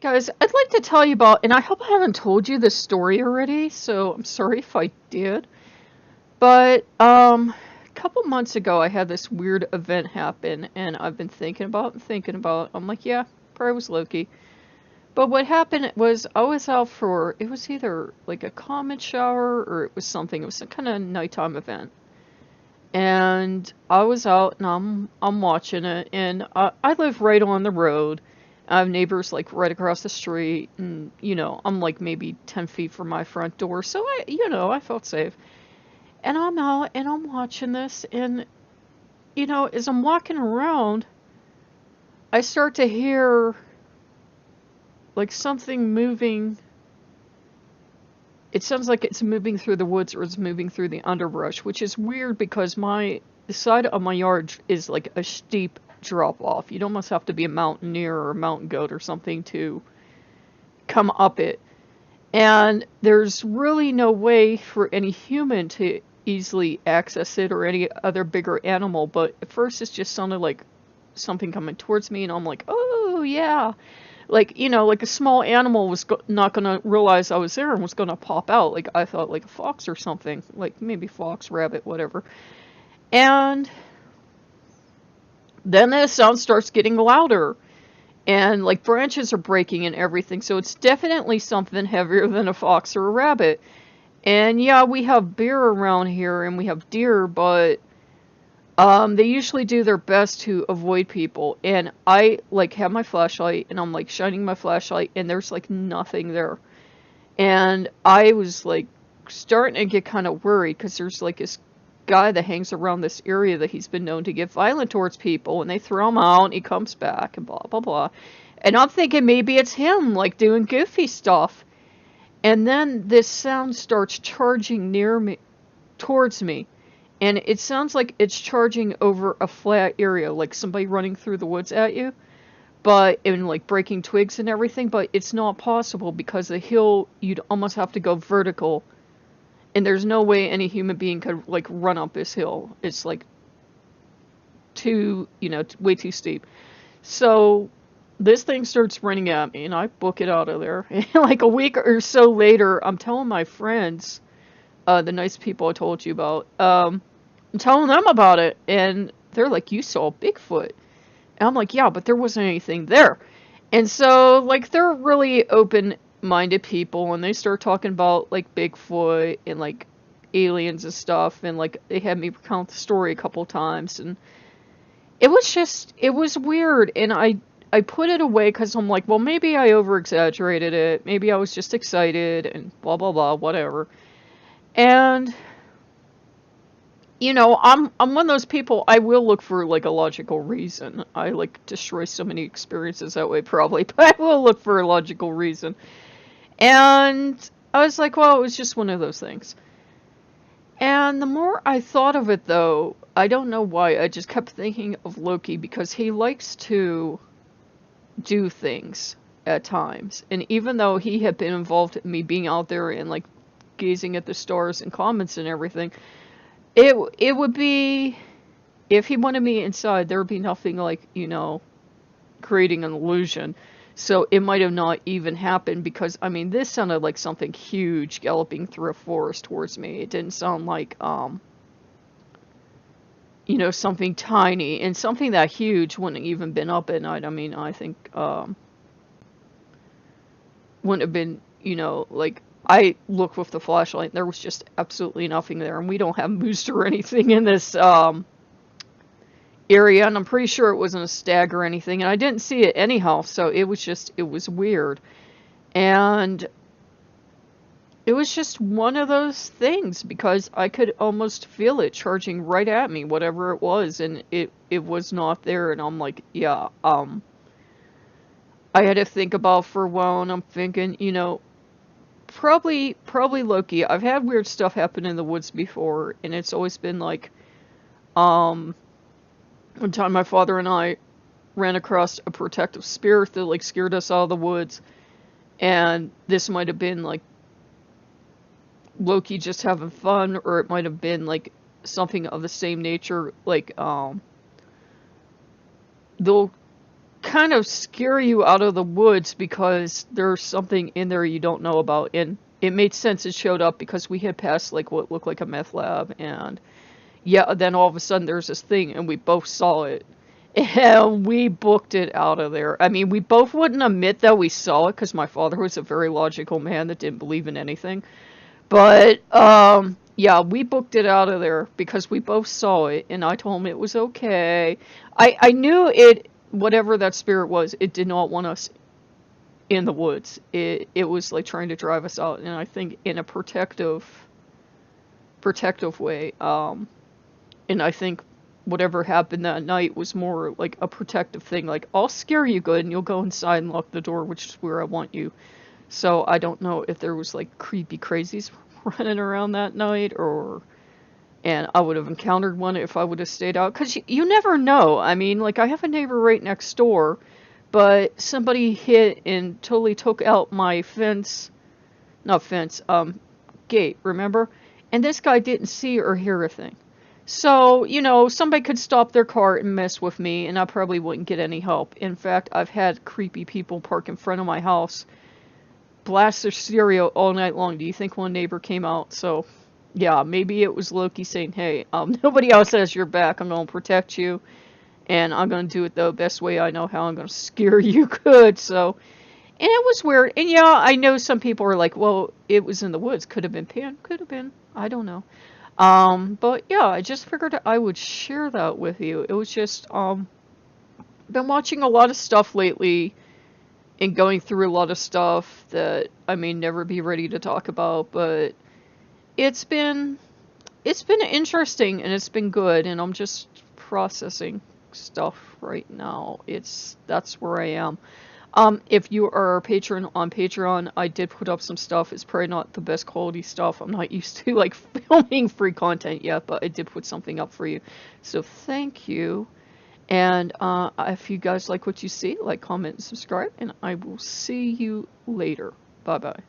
Guys, I'd like to tell you about, and I hope I haven't told you this story already, so I'm sorry if I did. But a couple months ago, I had this weird event happen, and I've been thinking about and thinking about. I'm like, yeah, probably was Loki. But what happened was I was out for, it was either like a comet shower or it was something. It was some kind of nighttime event, and I was out and I'm watching it, and I live right on the road. I have neighbors like right across the street, and I'm like maybe 10 feet from my front door, so I felt safe. And I'm out and I'm watching this, and as I'm walking around, I start to hear like something moving. It sounds like it's moving through the woods or it's moving through the underbrush, which is weird because the side of my yard is like a steep drop off. You'd almost have to be a mountaineer or a mountain goat or something to come up it. And there's really no way for any human to easily access it or any other bigger animal. But at first it just sounded like something coming towards me, and I'm like, oh yeah. Like, like a small animal was not going to realize I was there and was going to pop out. Like, I thought like a fox or something. Like, maybe fox, rabbit, whatever. And then the sound starts getting louder. And, like, branches are breaking and everything. So it's definitely something heavier than a fox or a rabbit. And, yeah, we have bear around here and we have deer, but they usually do their best to avoid people, and I like have my flashlight and I'm like shining my flashlight and there's like nothing there. And I was like starting to get kind of worried because there's like this guy that hangs around this area that he's been known to get violent towards people, and they throw him out and he comes back and blah blah blah. And I'm thinking maybe it's him like doing goofy stuff. And then this sound starts charging near me towards me. And it sounds like it's charging over a flat area, like somebody running through the woods at you, but and like breaking twigs and everything, but it's not possible because the hill, you'd almost have to go vertical, and there's no way any human being could like run up this hill. It's like too, way too steep. So this thing starts running at me, and I book it out of there. And like a week or so later, I'm telling my friends, the nice people I told you about, I'm telling them about it, and they're like, you saw Bigfoot. And I'm like, yeah, but there wasn't anything there. And so, like, they're really open-minded people, and they start talking about, like, Bigfoot and, like, aliens and stuff, and, like, they had me recount the story a couple times, and it was weird, and I put it away because I'm like, well, maybe I over-exaggerated it, maybe I was just excited, and blah, blah, blah, whatever. And I'm one of those people, I will look for like a logical reason. I like destroy so many experiences that way probably, but I will look for a logical reason. And I was like, well, it was just one of those things. And the more I thought of it though, I don't know why, I just kept thinking of Loki because he likes to do things at times. And even though he had been involved in me being out there and like gazing at the stars and comments and everything, it would be, if he wanted me inside, there would be nothing like, creating an illusion. So it might have not even happened because, I mean, this sounded like something huge galloping through a forest towards me. It didn't sound like, something tiny. And something that huge wouldn't have even been up at night. I mean, I think, wouldn't have been, like, I looked with the flashlight and there was just absolutely nothing there, and we don't have moose or anything in this area, and I'm pretty sure it wasn't a stag or anything, and I didn't see it anyhow, so it was weird. And it was just one of those things because I could almost feel it charging right at me, whatever it was, and it was not there, and I'm like, yeah, I had to think about for a while, and I'm thinking, probably Loki. I've had weird stuff happen in the woods before, and it's always been like, one time my father and I ran across a protective spirit that like scared us out of the woods, and this might have been like Loki just having fun, or it might have been like something of the same nature, like they'll kind of scare you out of the woods because there's something in there you don't know about. And it made sense it showed up because we had passed like what looked like a meth lab, and yeah, then all of a sudden there's this thing and we both saw it. And we booked it out of there. I mean, we both wouldn't admit that we saw it because my father was a very logical man that didn't believe in anything. But, yeah, we booked it out of there because we both saw it, and I told him it was okay. I knew it, whatever that spirit was, it did not want us in the woods. It was like trying to drive us out, and I think in a protective way. And I think whatever happened that night was more like a protective thing. Like, I'll scare you good, and you'll go inside and lock the door, which is where I want you. So I don't know if there was like creepy crazies running around that night, and I would have encountered one if I would have stayed out. Because you never know. I mean, like, I have a neighbor right next door, but somebody hit and totally took out my gate, remember? And this guy didn't see or hear a thing. So, you know, somebody could stop their car and mess with me, and I probably wouldn't get any help. In fact, I've had creepy people park in front of my house, blast their stereo all night long. Do you think one neighbor came out? So, yeah, maybe it was Loki saying, hey, nobody else has your back. I'm going to protect you, and I'm going to do it the best way I know how. I'm going to scare you good. So, and it was weird. And yeah, I know some people are like, well, it was in the woods. Could have been Pan. Could have been. I don't know. But yeah, I just figured I would share that with you. It was just, been watching a lot of stuff lately and going through a lot of stuff that I may never be ready to talk about, but it's been interesting and it's been good, and I'm just processing stuff right now. That's where I am. If you are a patron on Patreon, I did put up some stuff. It's probably not the best quality stuff. I'm not used to like filming free content yet, but I did put something up for you. So thank you. And if you guys like what you see, like, comment, and subscribe, and I will see you later. Bye-bye.